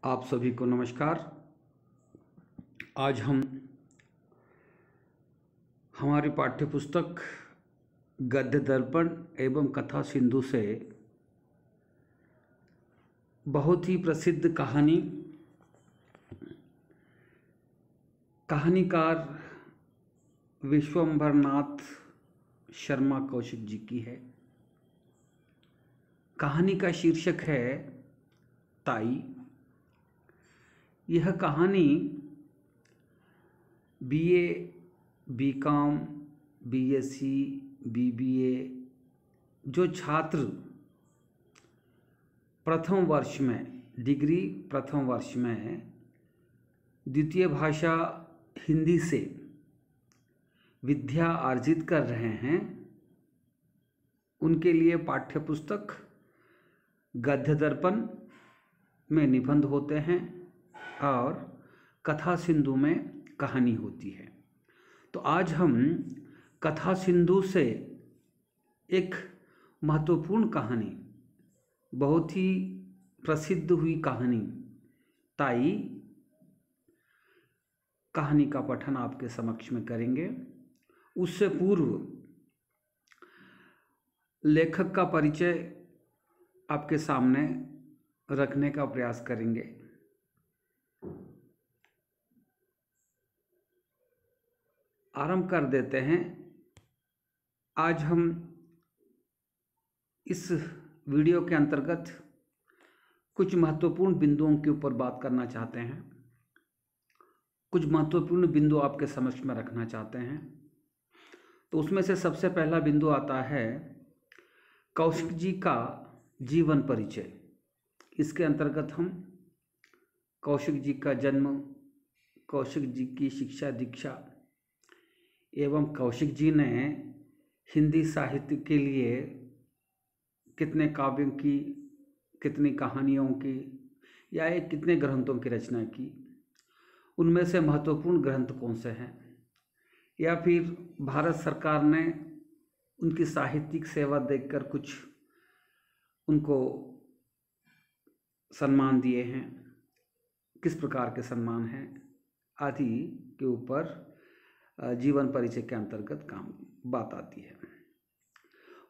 आप सभी को नमस्कार। आज हम हमारी पाठ्यपुस्तक गद्य दर्पण एवं कथा सिंधु से बहुत ही प्रसिद्ध कहानीकार विश्वंभरनाथ शर्मा कौशिक जी की है। कहानी का शीर्षक है ताई। यह कहानी बीए, बीकॉम, बीएससी, बीबीए जो छात्र प्रथम वर्ष में, डिग्री प्रथम वर्ष में द्वितीय भाषा हिंदी से विद्या अर्जित कर रहे हैं, उनके लिए पाठ्यपुस्तक गद्य दर्पण में निबंध होते हैं और कथा सिंधु में कहानी होती है। तो आज हम कथा सिंधु से एक महत्वपूर्ण कहानी, बहुत ही प्रसिद्ध हुई कहानी ताई, कहानी का पठन आपके समक्ष में करेंगे। उससे पूर्व लेखक का परिचय आपके सामने रखने का प्रयास करेंगे। आरंभ कर देते हैं। आज हम इस वीडियो के अंतर्गत कुछ महत्वपूर्ण बिंदुओं के ऊपर बात करना चाहते हैं, कुछ महत्वपूर्ण बिंदु आपके समक्ष में रखना चाहते हैं। तो उसमें से सबसे पहला बिंदु आता है कौशिक जी का जीवन परिचय। इसके अंतर्गत हम कौशिक जी का जन्म, कौशिक जी की शिक्षा दीक्षा एवं कौशिक जी ने हिंदी साहित्य के लिए कितने काव्यों की, कितनी कहानियों की या एक कितने ग्रंथों की रचना की, उनमें से महत्वपूर्ण ग्रंथ कौन से हैं, या फिर भारत सरकार ने उनकी साहित्यिक सेवा देखकर कुछ उनको सम्मान दिए हैं, किस प्रकार के सम्मान हैं आदि के ऊपर जीवन परिचय के अंतर्गत बात आती है।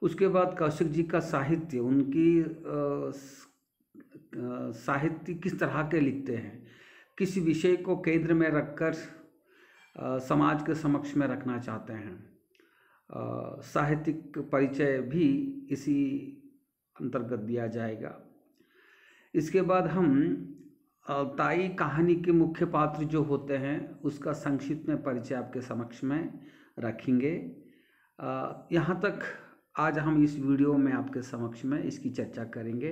उसके बाद कौशिक जी का साहित्य, उनकी साहित्य किस तरह के लिखते हैं, किस विषय को केंद्र में रखकर समाज के समक्ष में रखना चाहते हैं, साहित्यिक परिचय भी इसी अंतर्गत दिया जाएगा। इसके बाद हम ताई कहानी के मुख्य पात्र जो होते हैं उसका संक्षिप्त में परिचय आपके समक्ष में रखेंगे। यहाँ तक आज हम इस वीडियो में आपके समक्ष में इसकी चर्चा करेंगे।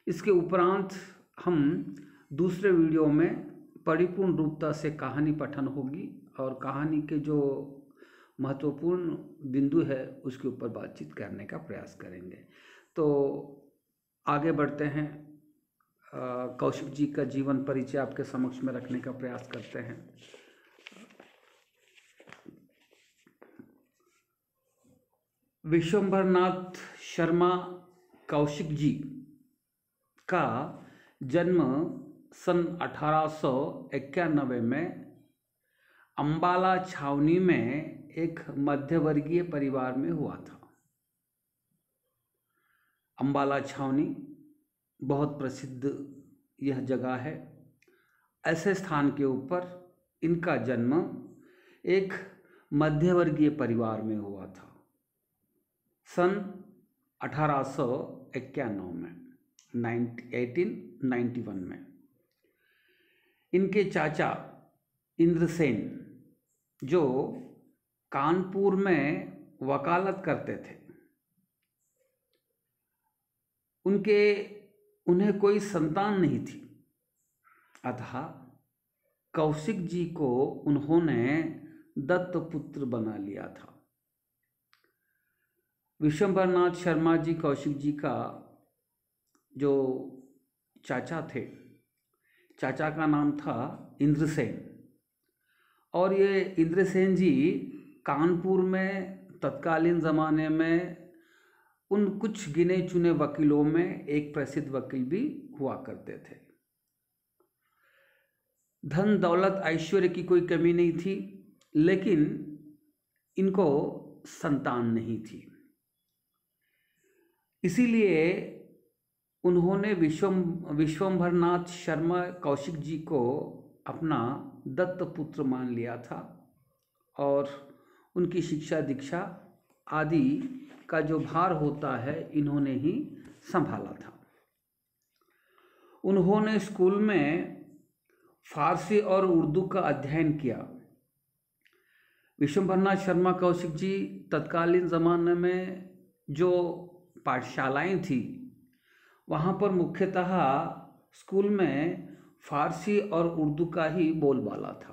इसके उपरांत हम दूसरे वीडियो में परिपूर्ण रूपता से कहानी पठन होगी और कहानी के जो महत्वपूर्ण बिंदु है उसके ऊपर बातचीत करने का प्रयास करेंगे। तो आगे बढ़ते हैं, कौशिक जी का जीवन परिचय आपके समक्ष में रखने का प्रयास करते हैं। विश्वंभरनाथ शर्मा कौशिक जी का जन्म सन 1891 में अंबाला छावनी में एक मध्यवर्गीय परिवार में हुआ था। अंबाला छावनी बहुत प्रसिद्ध यह जगह है। ऐसे स्थान के ऊपर इनका जन्म एक मध्यवर्गीय परिवार में हुआ था सन 1891 में, 1891 में। इनके चाचा इंद्रसेन जो कानपुर में वकालत करते थे, उन्हें कोई संतान नहीं थी, अतः कौशिक जी को उन्होंने दत्तपुत्र बना लिया था। विश्वंभरनाथ शर्मा जी कौशिक जी का जो चाचा थे, चाचा का नाम था इंद्रसेन, और ये इंद्रसेन जी कानपुर में तत्कालीन ज़माने में उन कुछ गिने चुने वकीलों में एक प्रसिद्ध वकील भी हुआ करते थे। धन दौलत ऐश्वर्य की कोई कमी नहीं थी, लेकिन इनको संतान नहीं थी। इसीलिए उन्होंने विश्वंभरनाथ शर्मा कौशिक जी को अपना दत्तपुत्र मान लिया था और उनकी शिक्षा दीक्षा आदि का जो भार होता है इन्होंने ही संभाला था। उन्होंने स्कूल में फारसी और उर्दू का अध्ययन किया। विश्वंभरनाथ शर्मा कौशिक जी तत्कालीन ज़माने में जो पाठशालाएं थी वहाँ पर मुख्यतः स्कूल में फारसी और उर्दू का ही बोलबाला था।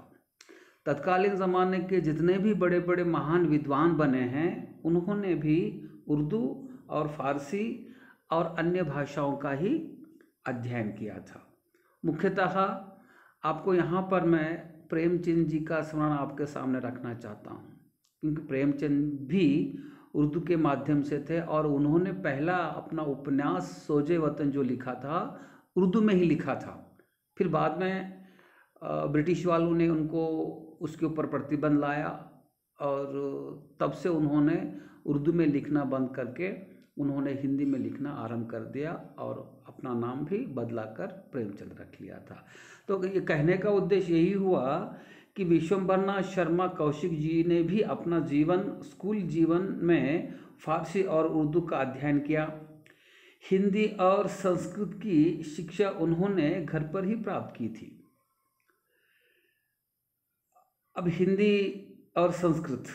तत्कालीन ज़माने के जितने भी बड़े बड़े महान विद्वान बने हैं उन्होंने भी उर्दू और फारसी और अन्य भाषाओं का ही अध्ययन किया था। मुख्यतः आपको यहाँ पर मैं प्रेमचंद जी का स्मरण आपके सामने रखना चाहता हूँ, क्योंकि प्रेमचंद भी उर्दू के माध्यम से थे और उन्होंने पहला अपना उपन्यास सोजे वतन जो लिखा था उर्दू में ही लिखा था। फिर बाद में ब्रिटिश वालों ने उनको उसके ऊपर प्रतिबंध लाया और तब से उन्होंने उर्दू में लिखना बंद करके उन्होंने हिंदी में लिखना आरंभ कर दिया और अपना नाम भी बदला कर प्रेमचंद रख लिया था। तो ये कहने का उद्देश्य यही हुआ कि विश्वंभरनाथ शर्मा कौशिक जी ने भी अपना जीवन स्कूल जीवन में फारसी और उर्दू का अध्ययन किया। हिंदी और संस्कृत की शिक्षा उन्होंने घर पर ही प्राप्त की थी। अब हिंदी और संस्कृत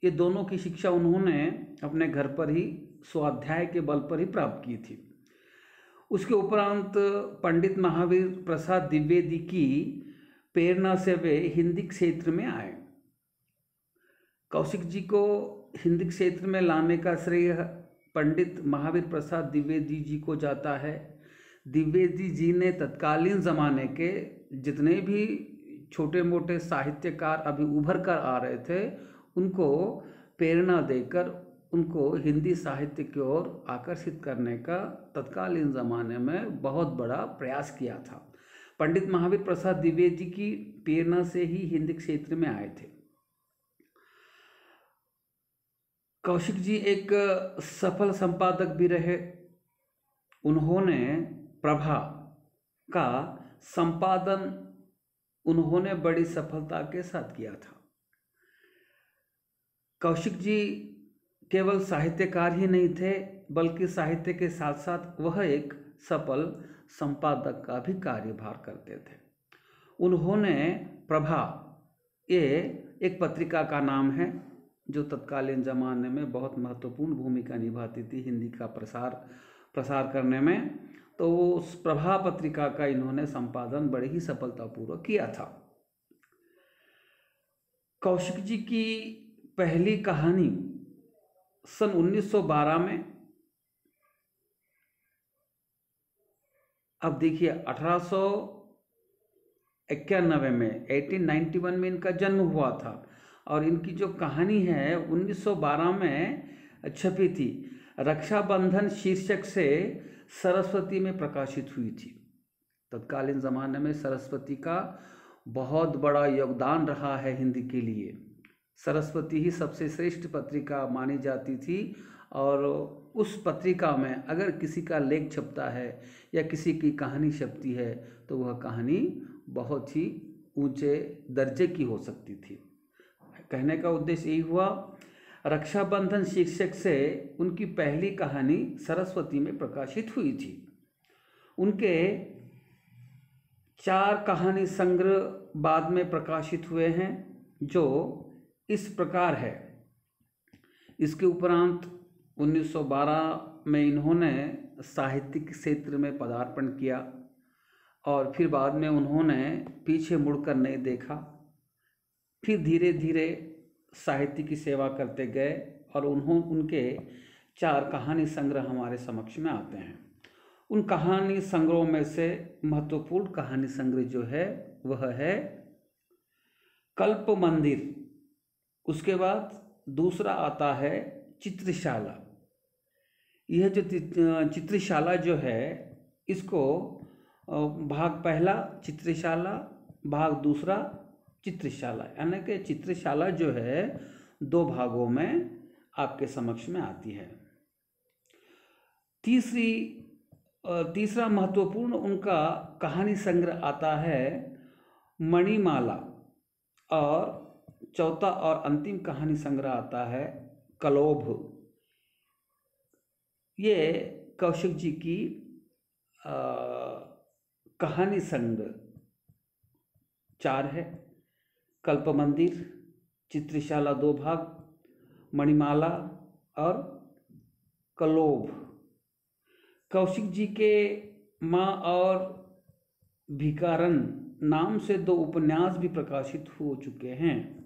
ये दोनों की शिक्षा उन्होंने अपने घर पर ही स्वाध्याय के बल पर ही प्राप्त की थी। उसके उपरांत पंडित महावीर प्रसाद द्विवेदी की प्रेरणा से वे हिंदी क्षेत्र में आए। कौशिक जी को हिंदी क्षेत्र में लाने का श्रेय पंडित महावीर प्रसाद द्विवेदी जी को जाता है। द्विवेदी जी ने तत्कालीन ज़माने के जितने भी छोटे मोटे साहित्यकार अभी उभर कर आ रहे थे उनको प्रेरणा देकर उनको हिंदी साहित्य की ओर आकर्षित करने का तत्कालीन ज़माने में बहुत बड़ा प्रयास किया था। पंडित महावीर प्रसाद द्विवेदी की प्रेरणा से ही हिंदी क्षेत्र में आए थे। कौशिक जी एक सफल संपादक भी रहे। उन्होंने प्रभा का संपादन उन्होंने बड़ी सफलता के साथ किया था। कौशिक जी केवल साहित्यकार ही नहीं थे बल्कि साहित्य के साथ साथ वह एक सफल संपादक का भी कार्यभार करते थे। उन्होंने प्रभा ये एक पत्रिका का नाम है जो तत्कालीन ज़माने में बहुत महत्वपूर्ण भूमिका निभाती थी हिंदी का प्रसार करने में। तो उस प्रभा पत्रिका का इन्होंने संपादन बड़े ही सफलतापूर्वक किया था। कौशिक जी की पहली कहानी सन 1912 में, अब देखिए 1891 में 1891 में इनका जन्म हुआ था और इनकी जो कहानी है 1912 में छपी थी। रक्षाबंधन शीर्षक से सरस्वती में प्रकाशित हुई थी। तत्कालीन ज़माने में सरस्वती का बहुत बड़ा योगदान रहा है हिंदी के लिए। सरस्वती ही सबसे श्रेष्ठ पत्रिका मानी जाती थी और उस पत्रिका में अगर किसी का लेख छपता है या किसी की कहानी छपती है तो वह कहानी बहुत ही ऊंचे दर्जे की हो सकती थी। कहने का उद्देश्य यही हुआ। रक्षाबंधन शीर्षक से उनकी पहली कहानी सरस्वती में प्रकाशित हुई थी। उनके 4 कहानी संग्रह बाद में प्रकाशित हुए हैं जो इस प्रकार है। इसके उपरांत 1912 में इन्होंने साहित्यिक क्षेत्र में पदार्पण किया और फिर बाद में उन्होंने पीछे मुड़कर नहीं देखा। फिर धीरे धीरे साहित्य की सेवा करते गए और उनके 4 कहानी संग्रह हमारे समक्ष में आते हैं। उन कहानी संग्रहों में से महत्वपूर्ण कहानी संग्रह जो है वह है कल्प मंदिर। उसके बाद दूसरा आता है चित्रशाला। यह जो चित्रशाला जो है इसको भाग पहला चित्रशाला, भाग दूसरा चित्रशाला, यानी कि चित्रशाला जो है 2 भागों में आपके समक्ष में आती है। तीसरा महत्वपूर्ण उनका कहानी संग्रह आता है मणिमाला, और चौथा और अंतिम कहानी संग्रह आता है कलोभ। ये कौशिक जी की कहानी संग्रह 4 है। कल्प मंदिर, चित्रशाला 2 भाग, मणिमाला और कलोभ। कौशिक जी के माँ और भिकारन नाम से 2 उपन्यास भी प्रकाशित हो चुके हैं।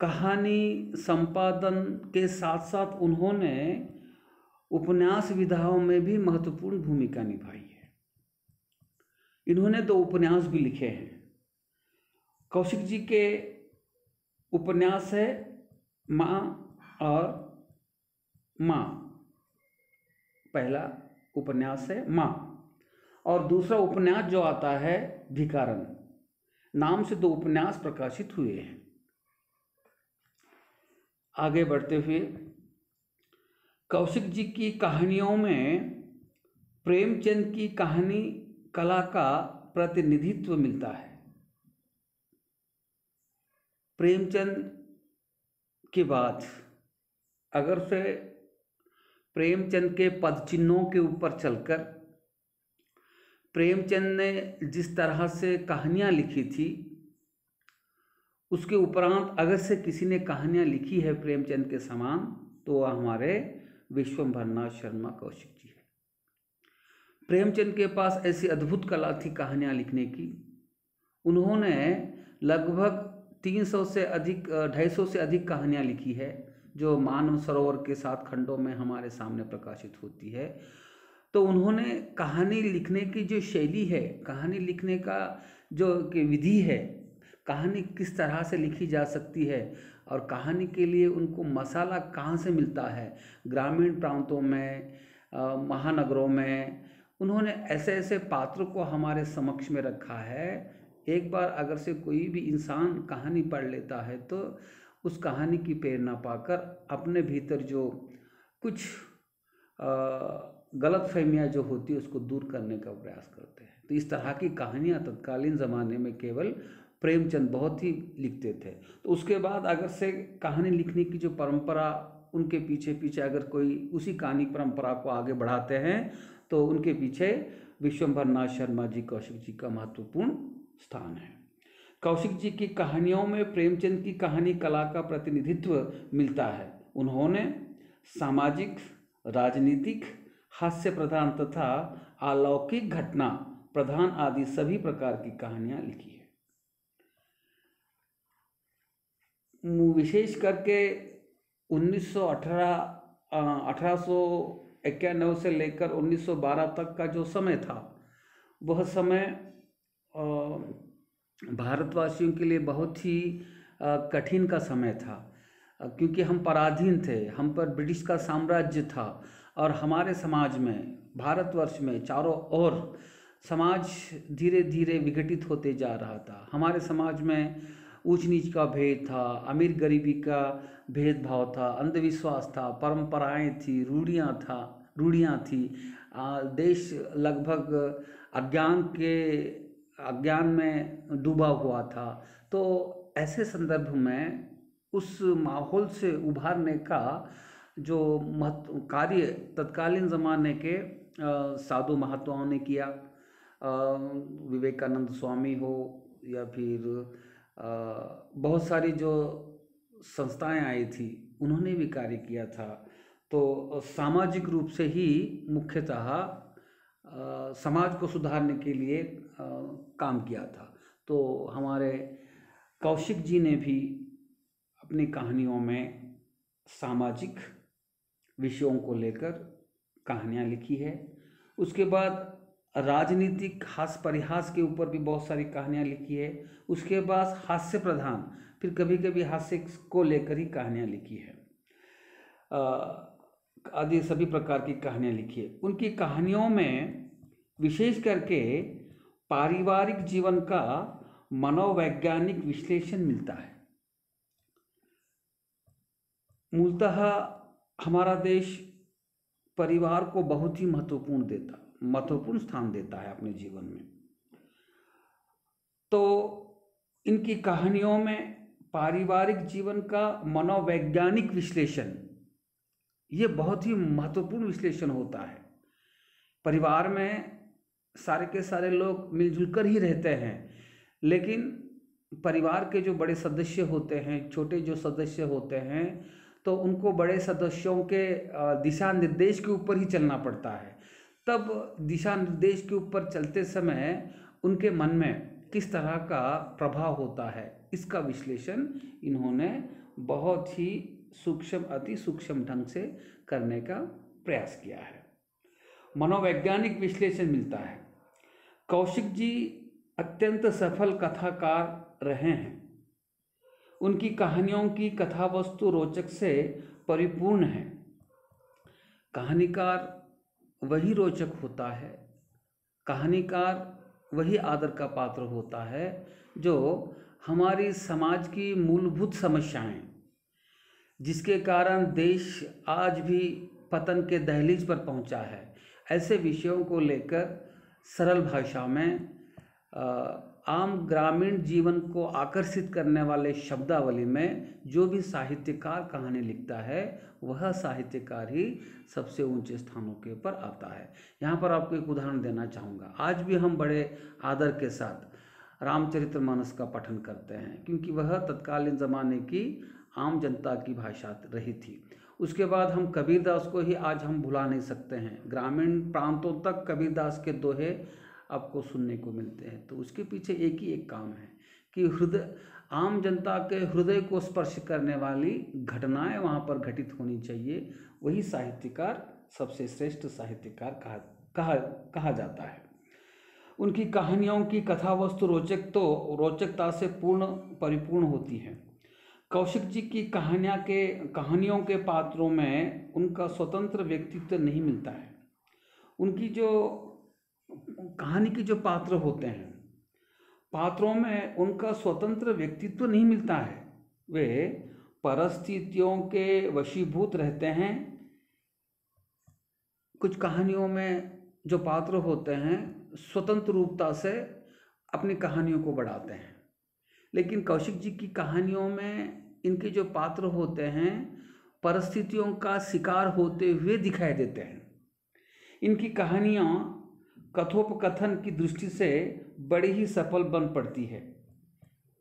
कहानी संपादन के साथ साथ उन्होंने उपन्यास विधाओं में भी महत्वपूर्ण भूमिका निभाई है। इन्होंने 2 उपन्यास भी लिखे हैं। कौशिक जी के उपन्यास है माँ और माँ। पहला उपन्यास है माँ, और दूसरा उपन्यास जो आता है भिकारन नाम से 2 उपन्यास प्रकाशित हुए हैं। आगे बढ़ते हुए कौशिक जी की कहानियों में प्रेमचंद की कहानी कला का प्रतिनिधित्व मिलता है। प्रेमचंद के बाद अगर से प्रेमचंद के पद चिन्हों के ऊपर चलकर प्रेमचंद ने जिस तरह से कहानियाँ लिखी थी, उसके उपरांत अगर से किसी ने कहानियाँ लिखी है प्रेमचंद के समान, तो वह हमारे विश्वंभरनाथ शर्मा कौशिक जी है। प्रेमचंद के पास ऐसी अद्भुत कला थी कहानियाँ लिखने की। उन्होंने लगभग 300 से अधिक 250 से अधिक कहानियाँ लिखी है, जो मानव सरोवर के 7 खंडों में हमारे सामने प्रकाशित होती है। तो उन्होंने कहानी लिखने की जो शैली है, कहानी लिखने का जो विधि है, कहानी किस तरह से लिखी जा सकती है और कहानी के लिए उनको मसाला कहाँ से मिलता है, ग्रामीण प्रांतों में, महानगरों में, उन्होंने ऐसे ऐसे पात्रों को हमारे समक्ष में रखा है। एक बार अगर से कोई भी इंसान कहानी पढ़ लेता है तो उस कहानी की प्रेरणा पाकर अपने भीतर जो कुछ गलतफहमियाँ जो होती है उसको दूर करने का प्रयास करते हैं। तो इस तरह की कहानियाँ तत्कालीन ज़माने में केवल प्रेमचंद बहुत ही लिखते थे। तो उसके बाद अगर से कहानी लिखने की जो परंपरा, उनके पीछे पीछे अगर कोई उसी कहानी परंपरा को आगे बढ़ाते हैं तो उनके पीछे विश्वंभरनाथ शर्मा जी कौशिक जी का महत्वपूर्ण स्थान है। कौशिक जी की कहानियों में प्रेमचंद की कहानी कला का प्रतिनिधित्व मिलता है। उन्होंने सामाजिक, राजनीतिक, हास्य प्रधान तथा अलौकिक घटना प्रधान आदि सभी प्रकार की कहानियाँ लिखी है। विशेष करके 1891 से लेकर 1912 तक का जो समय था, वह समय भारतवासियों के लिए बहुत ही कठिन का समय था, क्योंकि हम पराधीन थे, हम पर ब्रिटिश का साम्राज्य था और हमारे समाज में, भारतवर्ष में चारों ओर समाज धीरे धीरे विघटित होते जा रहा था। हमारे समाज में ऊंच नीच का भेद था, अमीर गरीबी का भेदभाव था, अंधविश्वास था, परंपराएं थी, रूढ़ियाँ थी। देश लगभग अज्ञान में डूबा हुआ था। तो ऐसे संदर्भ में उस माहौल से उभारने का जो कार्य तत्कालीन ज़माने के साधु महात्माओं ने किया, विवेकानंद स्वामी हो या फिर बहुत सारी जो संस्थाएं आई थी, उन्होंने भी कार्य किया था। तो सामाजिक रूप से ही मुख्यतः समाज को सुधारने के लिए काम किया था। तो हमारे कौशिक जी ने भी अपनी कहानियों में सामाजिक विषयों को लेकर कहानियाँ लिखी है। उसके बाद राजनीतिक हास्य परिहास के ऊपर भी बहुत सारी कहानियाँ लिखी है। उसके बाद हास्य प्रधान, फिर कभी कभी हास्य को लेकर ही कहानियाँ लिखी है। आदि सभी प्रकार की कहानियाँ लिखी है। उनकी कहानियों में विशेष करके पारिवारिक जीवन का मनोवैज्ञानिक विश्लेषण मिलता है। मूलतः हमारा देश परिवार को बहुत ही महत्वपूर्ण स्थान देता है अपने जीवन में। तो इनकी कहानियों में पारिवारिक जीवन का मनोवैज्ञानिक विश्लेषण, ये बहुत ही महत्वपूर्ण विश्लेषण होता है। परिवार में सारे के सारे लोग मिलजुल कर ही रहते हैं, लेकिन परिवार के जो बड़े सदस्य होते हैं, छोटे जो सदस्य होते हैं, तो उनको बड़े सदस्यों के दिशा निर्देश के ऊपर ही चलना पड़ता है। तब दिशा निर्देश के ऊपर चलते समय उनके मन में किस तरह का प्रभाव होता है, इसका विश्लेषण इन्होंने बहुत ही सूक्ष्म, अति सूक्ष्म ढंग से करने का प्रयास किया है। मनोवैज्ञानिक विश्लेषण मिलता है। कौशिक जी अत्यंत सफल कथाकार रहे हैं। उनकी कहानियों की कथा वस्तु रोचक से परिपूर्ण है। कहानीकार वही रोचक होता है, कहानीकार वही आदर का पात्र होता है जो हमारी समाज की मूलभूत समस्याएं, जिसके कारण देश आज भी पतन के दहलीज पर पहुंचा है, ऐसे विषयों को लेकर सरल भाषा में आम ग्रामीण जीवन को आकर्षित करने वाले शब्दावली में जो भी साहित्यकार कहानी लिखता है, वह साहित्यकार ही सबसे ऊंचे स्थानों के ऊपर आता है। यहाँ पर आपको एक उदाहरण देना चाहूँगा। आज भी हम बड़े आदर के साथ रामचरितमानस का पठन करते हैं, क्योंकि वह तत्कालीन ज़माने की आम जनता की भाषा रही थी। उसके बाद हम कबीरदास को ही आज हम भुला नहीं सकते हैं। ग्रामीण प्रांतों तक कबीरदास के दोहे आपको सुनने को मिलते हैं। तो उसके पीछे एक ही एक काम है कि आम जनता के हृदय को स्पर्श करने वाली घटनाएं वहाँ पर घटित होनी चाहिए। वही साहित्यकार सबसे श्रेष्ठ साहित्यकार कहा जाता है। उनकी कहानियों की कथा वस्तु रोचकता से परिपूर्ण होती है। कौशिक जी की कहानियों के पात्रों में उनका स्वतंत्र व्यक्तित्व नहीं मिलता है। उनकी जो कहानी के जो पात्र होते हैं, पात्रों में उनका स्वतंत्र व्यक्तित्व नहीं मिलता है। वे परिस्थितियों के वशीभूत रहते हैं। कुछ कहानियों में जो पात्र होते हैं स्वतंत्र रूपता से अपनी कहानियों को बढ़ाते हैं, लेकिन कौशिक जी की कहानियों में इनके जो पात्र होते हैं परिस्थितियों का शिकार होते हुए दिखाई देते हैं। इनकी कहानियाँ कथोपकथन की दृष्टि से बड़ी ही सफल बन पड़ती है।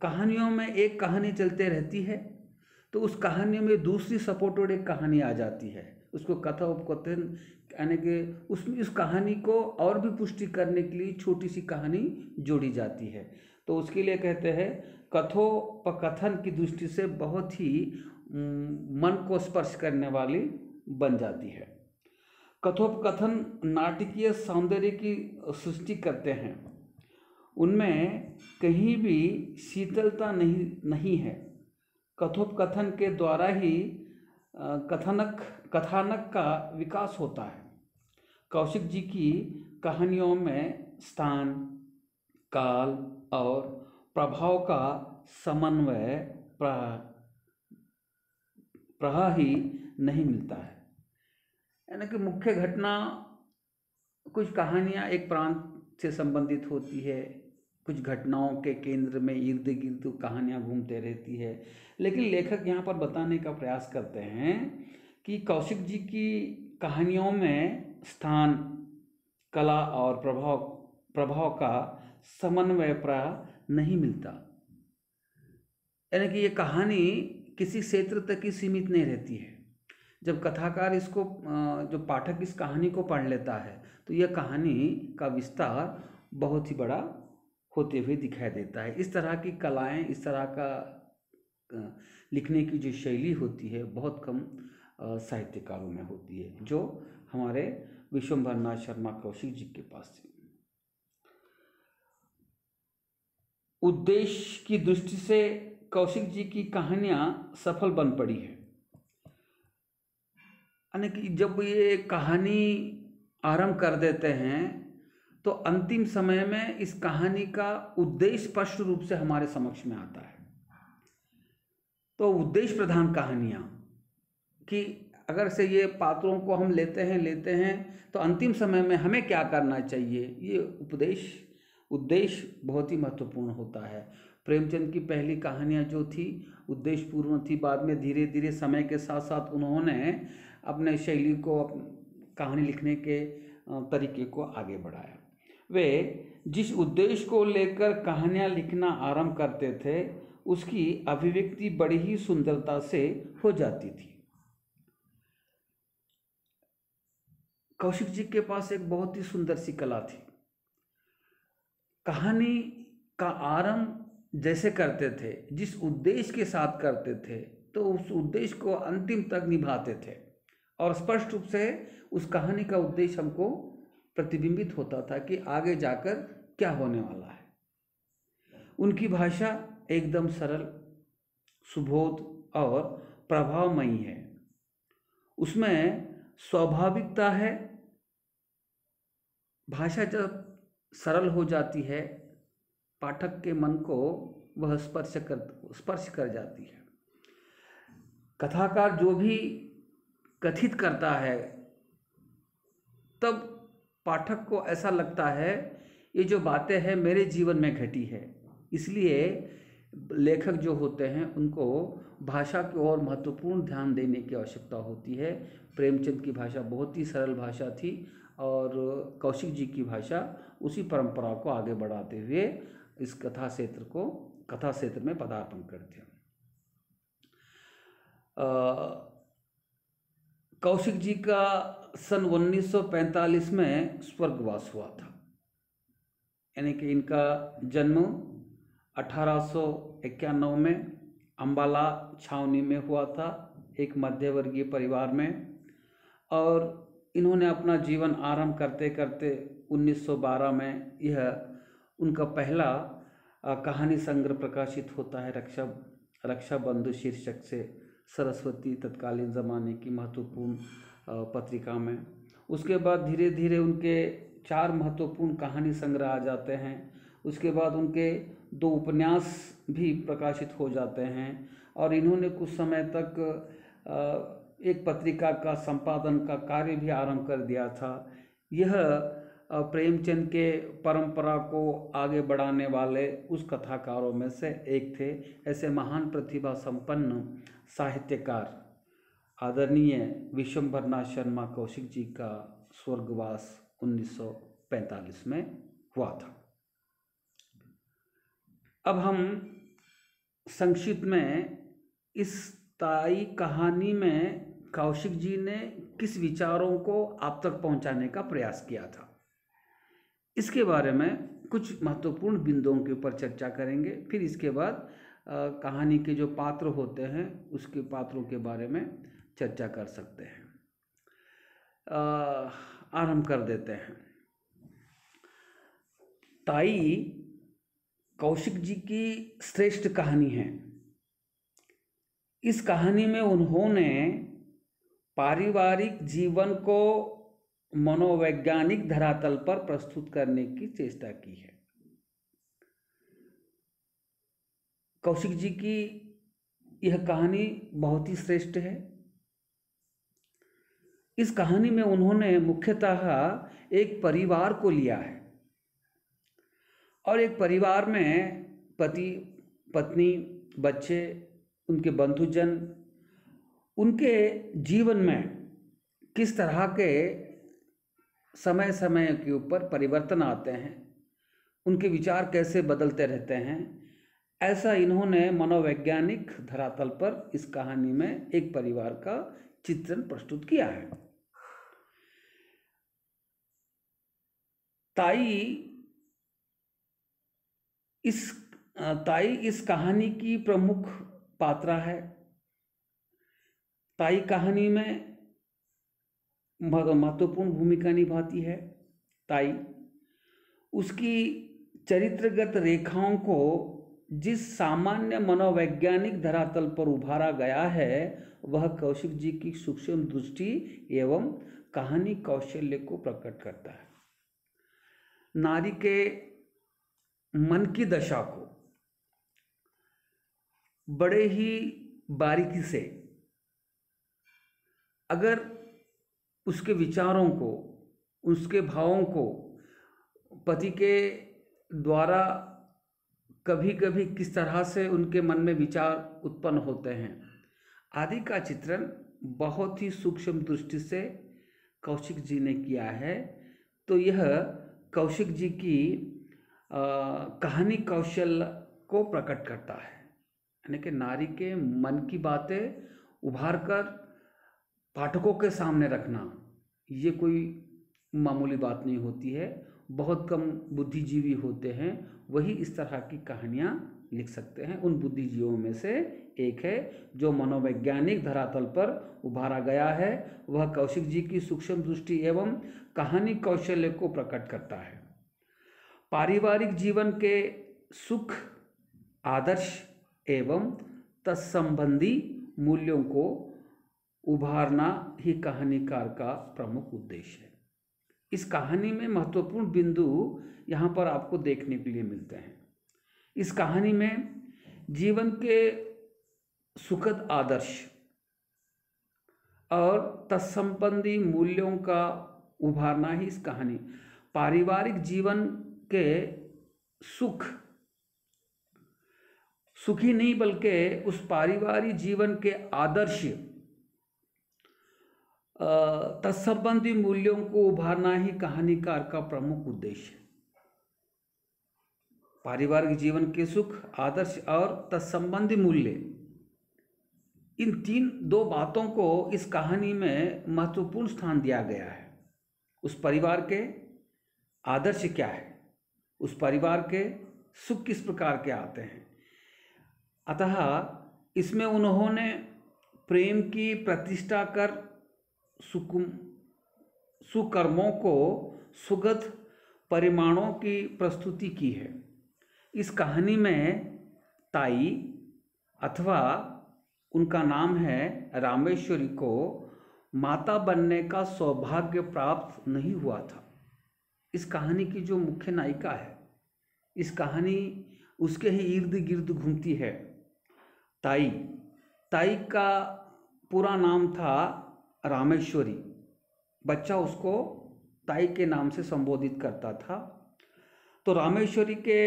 कहानियों में एक कहानी चलते रहती है तो उस कहानी में दूसरी सपोर्टेड एक कहानी आ जाती है। उसको कथोपकथन यानी कि उसमें इस कहानी को और भी पुष्टि करने के लिए छोटी सी कहानी जोड़ी जाती है। तो उसके लिए कहते हैं कथोपकथन की दृष्टि से बहुत ही मन को स्पर्श करने वाली बन जाती है। कथोपकथन नाटकीय सौंदर्य की सृष्टि करते हैं। उनमें कहीं भी शीतलता नहीं है। कथोपकथन के द्वारा ही कथानक का विकास होता है। कौशिक जी की कहानियों में स्थान, काल और प्रभाव का समन्वय प्रहा ही नहीं मिलता है। यानी कि मुख्य घटना, कुछ कहानियाँ एक प्रांत से संबंधित होती है, कुछ घटनाओं के केंद्र में इर्द गिर्द कहानियाँ घूमते रहती है, लेकिन लेखक यहाँ पर बताने का प्रयास करते हैं कि कौशिक जी की कहानियों में स्थान, कला और प्रभाव का समन्वय प्राय नहीं मिलता। यानी कि ये कहानी किसी क्षेत्र तक ही सीमित नहीं रहती है। जब कथाकार इसको जो पाठक इस कहानी को पढ़ लेता है तो यह कहानी का विस्तार बहुत ही बड़ा होते हुए दिखाई देता है। इस तरह की कलाएं, इस तरह का लिखने की जो शैली होती है बहुत कम साहित्यकारों में होती है, जो हमारे विश्वंभर नाथ शर्मा कौशिक जी के पास थी। उद्देश्य की दृष्टि से कौशिक जी की कहानियाँ सफल बन पड़ी है। यानी कि जब ये कहानी आरंभ कर देते हैं तो अंतिम समय में इस कहानी का उद्देश्य स्पष्ट रूप से हमारे समक्ष में आता है। तो उद्देश्य प्रधान कहानियाँ कि अगर से ये पात्रों को हम लेते हैं तो अंतिम समय में हमें क्या करना चाहिए, ये उद्देश्य बहुत ही महत्वपूर्ण होता है। प्रेमचंद की पहली कहानियाँ जो थी उद्देश्यपूर्ण थी, बाद में धीरे धीरे समय के साथ साथ उन्होंने अपने शैली को, कहानी लिखने के तरीके को आगे बढ़ाया। वे जिस उद्देश्य को लेकर कहानियाँ लिखना आरंभ करते थे उसकी अभिव्यक्ति बड़ी ही सुंदरता से हो जाती थी। कौशिक जी के पास एक बहुत ही सुंदर सी कला थी। कहानी का आरंभ जैसे करते थे, जिस उद्देश्य के साथ करते थे, तो उस उद्देश्य को अंतिम तक निभाते थे और स्पष्ट रूप से उस कहानी का उद्देश्य हमको प्रतिबिंबित होता था कि आगे जाकर क्या होने वाला है। उनकी भाषा एकदम सरल, सुबोध और प्रभावमयी है। उसमें स्वाभाविकता है। भाषा जब सरल हो जाती है पाठक के मन को वह स्पर्श कर जाती है। कथाकार जो भी कथित करता है तब पाठक को ऐसा लगता है ये जो बातें हैं मेरे जीवन में घटी है। इसलिए लेखक जो होते हैं उनको भाषा की ओर महत्वपूर्ण ध्यान देने की आवश्यकता होती है। प्रेमचंद की भाषा बहुत ही सरल भाषा थी और कौशिक जी की भाषा उसी परंपरा को आगे बढ़ाते हुए इस कथा क्षेत्र में पदार्पण करते हैं। कौशिक जी का सन 1945 में स्वर्गवास हुआ था, यानी कि इनका जन्म 1891 में अम्बाला छावनी में हुआ था, एक मध्यवर्गीय परिवार में। और इन्होंने अपना जीवन आरंभ करते करते 1912 में यह उनका पहला कहानी संग्रह प्रकाशित होता है रक्षा बंधु शीर्षक से, सरस्वती तत्कालीन ज़माने की महत्वपूर्ण पत्रिका में। उसके बाद धीरे धीरे उनके 4 महत्वपूर्ण कहानी संग्रह आ जाते हैं। उसके बाद उनके 2 उपन्यास भी प्रकाशित हो जाते हैं और इन्होंने कुछ समय तक एक पत्रिका का संपादन का कार्य भी आरंभ कर दिया था। यह प्रेमचंद के परंपरा को आगे बढ़ाने वाले उस कथाकारों में से एक थे। ऐसे महान प्रतिभा संपन्न साहित्यकार आदरणीय विश्वंभरनाथ शर्मा कौशिक जी का स्वर्गवास 1945 में हुआ था। अब हम संक्षिप्त में इस ताई कहानी में कौशिक जी ने किस विचारों को आप तक पहुंचाने का प्रयास किया था, इसके बारे में कुछ महत्वपूर्ण बिंदुओं के ऊपर चर्चा करेंगे। फिर इसके बाद कहानी के जो पात्र होते हैं उसके पात्रों के बारे में चर्चा कर सकते हैं। आरंभ कर देते हैं। ताई कौशिक जी की श्रेष्ठ कहानी है। इस कहानी में उन्होंने पारिवारिक जीवन को मनोवैज्ञानिक धरातल पर प्रस्तुत करने की चेष्टा की है। कौशिक जी की यह कहानी बहुत ही श्रेष्ठ है। इस कहानी में उन्होंने मुख्यतः एक परिवार को लिया है और एक परिवार में पति पत्नी बच्चे उनके बंधुजन, उनके जीवन में किस तरह के समय समय के ऊपर परिवर्तन आते हैं, उनके विचार कैसे बदलते रहते हैं, ऐसा इन्होंने मनोवैज्ञानिक धरातल पर इस कहानी में एक परिवार का चित्रण प्रस्तुत किया है। ताई इस कहानी की प्रमुख पात्रा है। ताई कहानी में महत्वपूर्ण भूमिका निभाती है। ताई उसकी चरित्रगत रेखाओं को जिस सामान्य मनोवैज्ञानिक धरातल पर उभारा गया है वह कौशिक जी की सूक्ष्म दृष्टि एवं कहानी कौशल्य को प्रकट करता है। नारी के मन की दशा को बड़े ही बारीकी से, अगर उसके विचारों को, उसके भावों को पति के द्वारा कभी कभी किस तरह से उनके मन में विचार उत्पन्न होते हैं आदि का चित्रण बहुत ही सूक्ष्म दृष्टि से कौशिक जी ने किया है। तो यह कौशिक जी की कहानी कौशल को प्रकट करता है, यानी कि नारी के मन की बातें उभार कर पाठकों के सामने रखना ये कोई मामूली बात नहीं होती है। बहुत कम बुद्धिजीवी होते हैं वही इस तरह की कहानियाँ लिख सकते हैं। उन बुद्धिजीवियों में से एक है जो मनोवैज्ञानिक धरातल पर उभारा गया है। वह कौशिक जी की सूक्ष्म दृष्टि एवं कहानी कौशल्य को प्रकट करता है। पारिवारिक जीवन के सुख, आदर्श एवं तत्संबंधी मूल्यों को उभारना ही कहानीकार का प्रमुख उद्देश्य है। इस कहानी में महत्वपूर्ण बिंदु यहाँ पर आपको देखने के लिए मिलते हैं। इस कहानी में जीवन के सुखद आदर्श और तत्संबंधी मूल्यों का उभारना ही इस कहानी, पारिवारिक जीवन के सुखी नहीं बल्कि उस पारिवारिक जीवन के आदर्श, तत्संबंधी मूल्यों को उभारना ही कहानीकार का प्रमुख उद्देश्य है। पारिवारिक जीवन के सुख, आदर्श और तत्संबंधी मूल्य, इन दो बातों को इस कहानी में महत्वपूर्ण स्थान दिया गया है। उस परिवार के आदर्श क्या है, उस परिवार के सुख किस प्रकार के आते हैं। अतः इसमें उन्होंने प्रेम की प्रतिष्ठा कर सुकर्मों को सुगत परिमाणों की प्रस्तुति की है। इस कहानी में ताई अथवा उनका नाम है रामेश्वरी को माता बनने का सौभाग्य प्राप्त नहीं हुआ था। इस कहानी की जो मुख्य नायिका है, इस कहानी उसके ही इर्द गिर्द घूमती है। ताई का पूरा नाम था रामेश्वरी। बच्चा उसको ताई के नाम से संबोधित करता था। तो रामेश्वरी के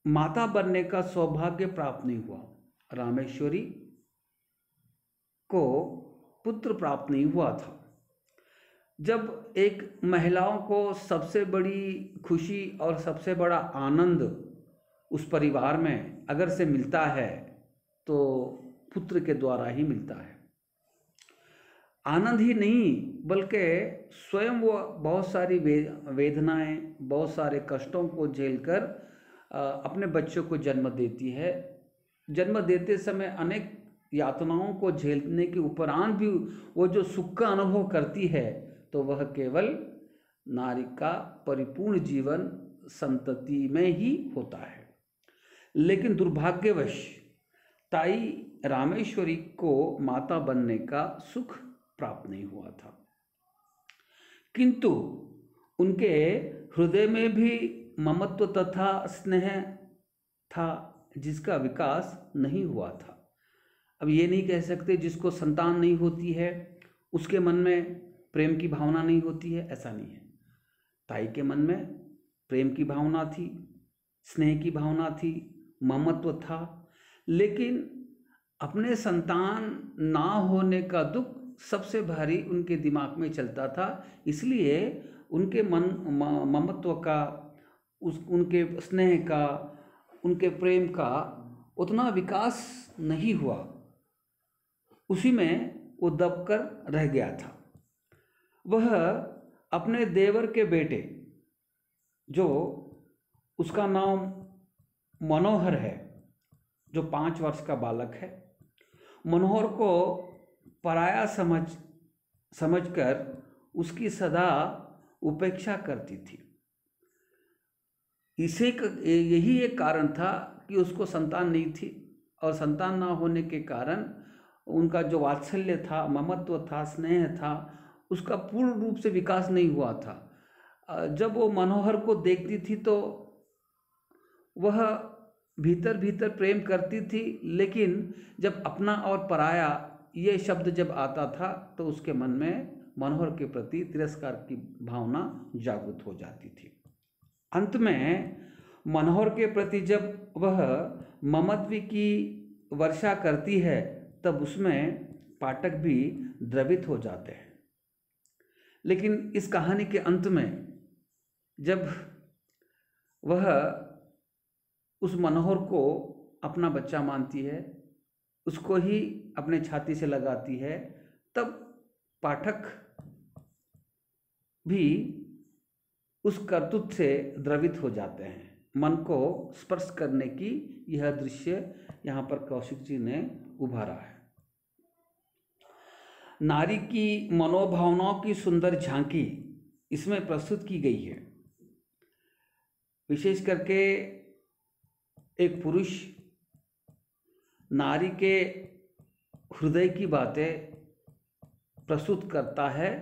माता बनने का सौभाग्य प्राप्त नहीं हुआ। रामेश्वरी को पुत्र प्राप्त नहीं हुआ था। जब एक महिलाओं को सबसे बड़ी खुशी और सबसे बड़ा आनंद उस परिवार में अगर से मिलता है तो पुत्र के द्वारा ही मिलता है। आनंद ही नहीं बल्कि स्वयं वो बहुत सारी वेदनाएं, बहुत सारे कष्टों को झेलकर अपने बच्चों को जन्म देती है। जन्म देते समय अनेक यातनाओं को झेलने के उपरांत भी वो जो सुख का अनुभव करती है तो वह केवल नारी का परिपूर्ण जीवन संतति में ही होता है। लेकिन दुर्भाग्यवश ताई रामेश्वरी को माता बनने का सुख प्राप्त नहीं हुआ था, किंतु उनके हृदय में भी ममत्व तथा स्नेह था जिसका विकास नहीं हुआ था। अब ये नहीं कह सकते जिसको संतान नहीं होती है उसके मन में प्रेम की भावना नहीं होती है, ऐसा नहीं है। ताई के मन में प्रेम की भावना थी, स्नेह की भावना थी, ममत्व था, लेकिन अपने संतान ना होने का दुख सबसे भारी उनके दिमाग में चलता था। इसलिए उनके ममत्व का, उनके स्नेह का, उनके प्रेम का उतना विकास नहीं हुआ। उसी में वो दबकर रह गया था। वह अपने देवर के बेटे, जो उसका नाम मनोहर है, जो 5 वर्ष का बालक है, मनोहर को पराया समझकर उसकी सदा उपेक्षा करती थी। यही एक कारण था कि उसको संतान नहीं थी और संतान ना होने के कारण उनका जो वात्सल्य था, ममत्व था, स्नेह था, उसका पूर्ण रूप से विकास नहीं हुआ था। जब वो मनोहर को देखती थी तो वह भीतर भीतर प्रेम करती थी, लेकिन जब अपना और पराया ये शब्द जब आता था तो उसके मन में मनोहर के प्रति तिरस्कार की भावना जागृत हो जाती थी। अंत में मनोहर के प्रति जब वह ममत्व की वर्षा करती है तब उसमें पाठक भी द्रवित हो जाते हैं। लेकिन इस कहानी के अंत में जब वह उस मनोहर को अपना बच्चा मानती है, उसको ही अपने छाती से लगाती है, तब पाठक भी उस कर्तव्य से द्रवित हो जाते हैं। मन को स्पर्श करने की यह दृश्य यहाँ पर कौशिक जी ने उभारा है। नारी की मनोभावनाओं की सुंदर झांकी इसमें प्रस्तुत की गई है। विशेष करके एक पुरुष नारी के हृदय की बातें प्रस्तुत करता है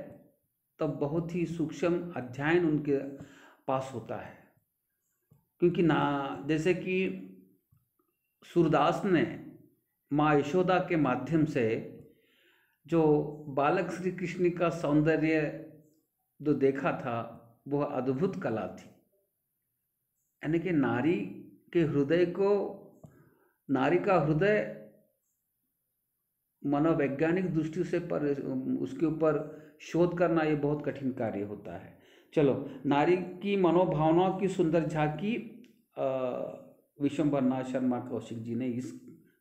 तब बहुत ही सूक्ष्म अध्ययन उनके पास होता है, क्योंकि जैसे कि सूरदास ने माँ यशोदा के माध्यम से जो बालक श्री कृष्ण का सौंदर्य जो देखा था वह अद्भुत कला थी। यानी कि नारी के हृदय को, नारी का हृदय मनोवैज्ञानिक दृष्टि से पर उसके ऊपर शोध करना ये बहुत कठिन कार्य होता है। चलो, नारी की मनोभावनाओं की सुंदर झांकी विश्वंभरनाथ शर्मा कौशिक जी ने इस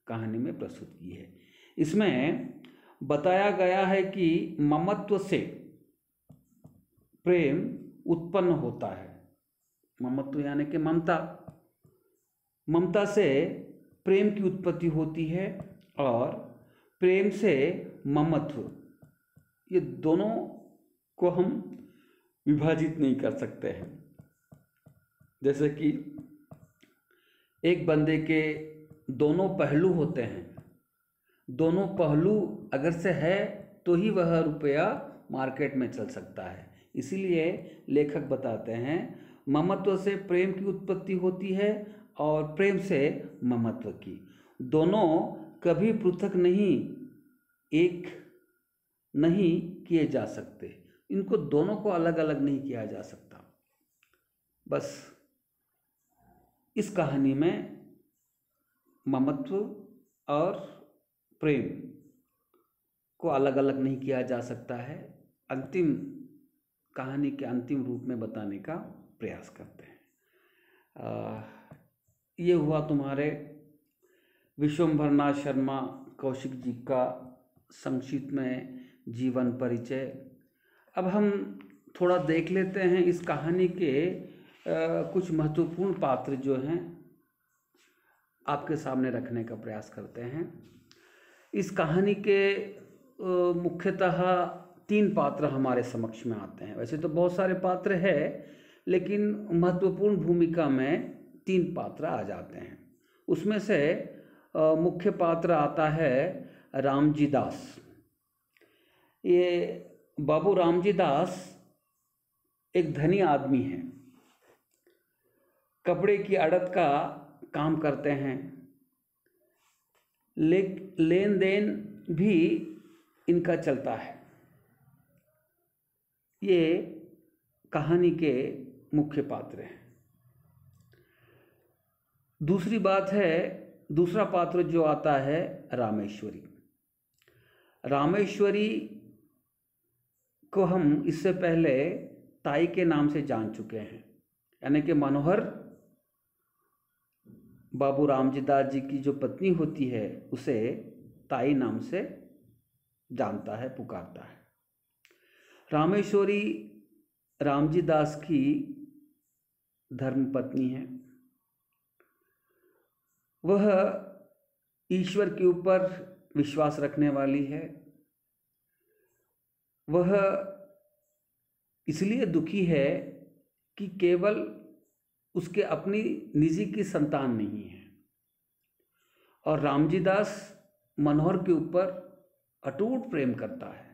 कहानी में प्रस्तुत की है। इसमें बताया गया है कि ममत्व से प्रेम उत्पन्न होता है। ममत्व यानी कि ममता, ममता से प्रेम की उत्पत्ति होती है और प्रेम से ममत्व, ये दोनों को हम विभाजित नहीं कर सकते हैं। जैसे कि एक बंदे के दोनों पहलू होते हैं, दोनों पहलू अगर से है तो ही वह रुपया मार्केट में चल सकता है। इसीलिए लेखक बताते हैं ममत्व से प्रेम की उत्पत्ति होती है और प्रेम से ममत्व की। दोनों कभी पृथक नहीं, एक नहीं किए जा सकते। इनको दोनों को अलग अलग नहीं किया जा सकता। बस इस कहानी में ममत्व और प्रेम को अलग अलग नहीं किया जा सकता है। अंतिम कहानी के अंतिम रूप में बताने का प्रयास करते हैं। ये हुआ तुम्हारे विश्वंभरनाथ शर्मा कौशिक जी का संक्षिप्त में जीवन परिचय। अब हम थोड़ा देख लेते हैं इस कहानी के कुछ महत्वपूर्ण पात्र जो हैं आपके सामने रखने का प्रयास करते हैं। इस कहानी के मुख्यतः 3 पात्र हमारे समक्ष में आते हैं। वैसे तो बहुत सारे पात्र हैं, लेकिन महत्वपूर्ण भूमिका में 3 पात्र आ जाते हैं। उसमें से मुख्य पात्र आता है रामजी दास। ये बाबू रामजी दास एक धनी आदमी हैं, कपड़े की आड़त का काम करते हैं, लेन देन भी इनका चलता है। ये कहानी के मुख्य पात्र हैं। दूसरी बात है, दूसरा पात्र जो आता है रामेश्वरी। रामेश्वरी को हम इससे पहले ताई के नाम से जान चुके हैं, यानी कि मनोहर बाबू रामजी दास जी की जो पत्नी होती है उसे ताई नाम से जानता है, पुकारता है। रामेश्वरी रामजी दास की धर्मपत्नी है। वह ईश्वर के ऊपर विश्वास रखने वाली है। वह इसलिए दुखी है कि केवल उसके अपनी निजी की संतान नहीं है, और रामजी दास मनोहर के ऊपर अटूट प्रेम करता है।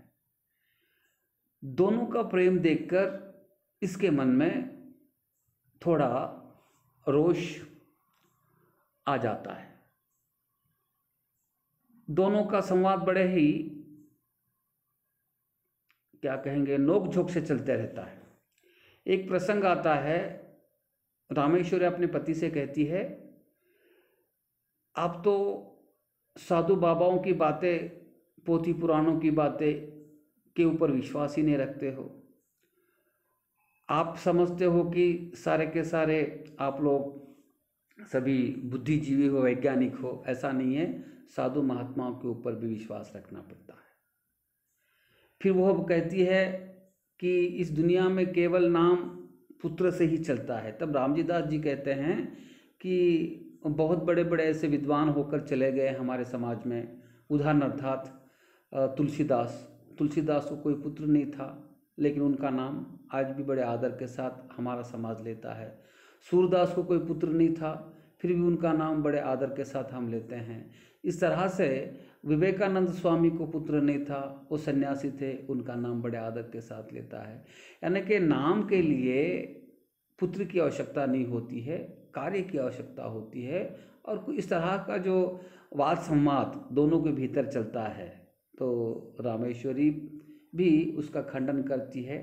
दोनों का प्रेम देखकर इसके मन में थोड़ा रोष आ जाता है। दोनों का संवाद बड़े ही, क्या कहेंगे, नोक झोंक से चलते रहता है। एक प्रसंग आता है, रामेश्वरी अपने पति से कहती है, आप तो साधु बाबाओं की बातें, पोथी पुराणों की बातें के ऊपर विश्वास ही नहीं रखते हो। आप समझते हो कि सारे के सारे आप लोग सभी बुद्धिजीवी हो, वैज्ञानिक हो। ऐसा नहीं है, साधु महात्माओं के ऊपर भी विश्वास रखना पड़ता है। फिर वह कहती है कि इस दुनिया में केवल नाम पुत्र से ही चलता है। तब रामजी दास जी कहते हैं कि बहुत बड़े बड़े ऐसे विद्वान होकर चले गए हमारे समाज में। उदाहरण अर्थात तुलसीदास को कोई पुत्र नहीं था, लेकिन उनका नाम आज भी बड़े आदर के साथ हमारा समाज लेता है। सूरदास को कोई पुत्र नहीं था, फिर भी उनका नाम बड़े आदर के साथ हम लेते हैं। इस तरह से विवेकानंद स्वामी को पुत्र नहीं था, वो सन्यासी थे, उनका नाम बड़े आदर के साथ लेता है। यानी कि नाम के लिए पुत्र की आवश्यकता नहीं होती है, कार्य की आवश्यकता होती है। और इस तरह का जो वाद संवाद दोनों के भीतर चलता है, तो रामेश्वरी भी उसका खंडन करती है।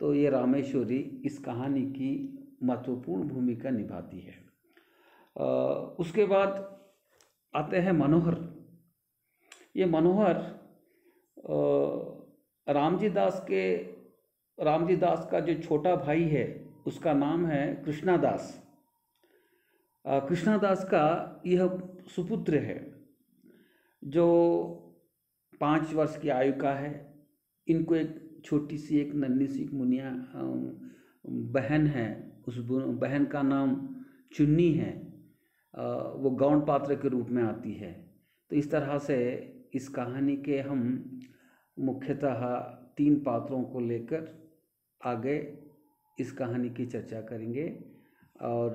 तो ये रामेश्वरी इस कहानी की महत्वपूर्ण भूमिका निभाती है। उसके बाद आते हैं मनोहर। ये मनोहर रामजी दास का जो छोटा भाई है, उसका नाम है कृष्णादास। कृष्णादास का यह सुपुत्र है जो 5 वर्ष की आयु का है। इनको एक छोटी सी, एक नन्ही सी मुनिया बहन है। उस बहन का नाम चुन्नी है। वो गौण पात्र के रूप में आती है। तो इस तरह से इस कहानी के हम मुख्यतः 3 पात्रों को लेकर आगे इस कहानी की चर्चा करेंगे, और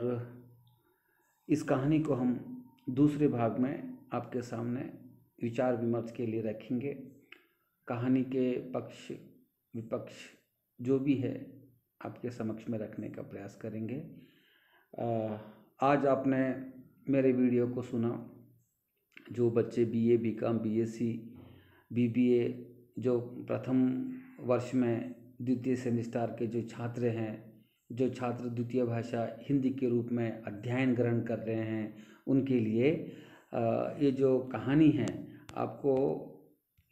इस कहानी को हम दूसरे भाग में आपके सामने विचार विमर्श के लिए रखेंगे। कहानी के पक्ष विपक्ष जो भी है आपके समक्ष में रखने का प्रयास करेंगे। आज आपने मेरे वीडियो को सुना। जो बच्चे BA, BCom, BSc, BBA जो प्रथम वर्ष में द्वितीय सेमेस्टर के जो छात्र हैं, जो छात्र द्वितीय भाषा हिंदी के रूप में अध्ययन ग्रहण कर रहे हैं, उनके लिए ये जो कहानी है, आपको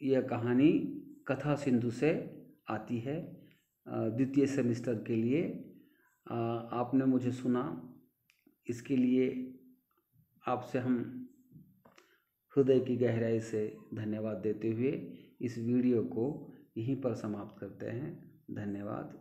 यह कहानी कथा सिंधु से आती है। द्वितीय सेमेस्टर के लिए आपने मुझे सुना, इसके लिए आपसे हम हृदय की गहराई से धन्यवाद देते हुए इस वीडियो को यहीं पर समाप्त करते हैं। धन्यवाद।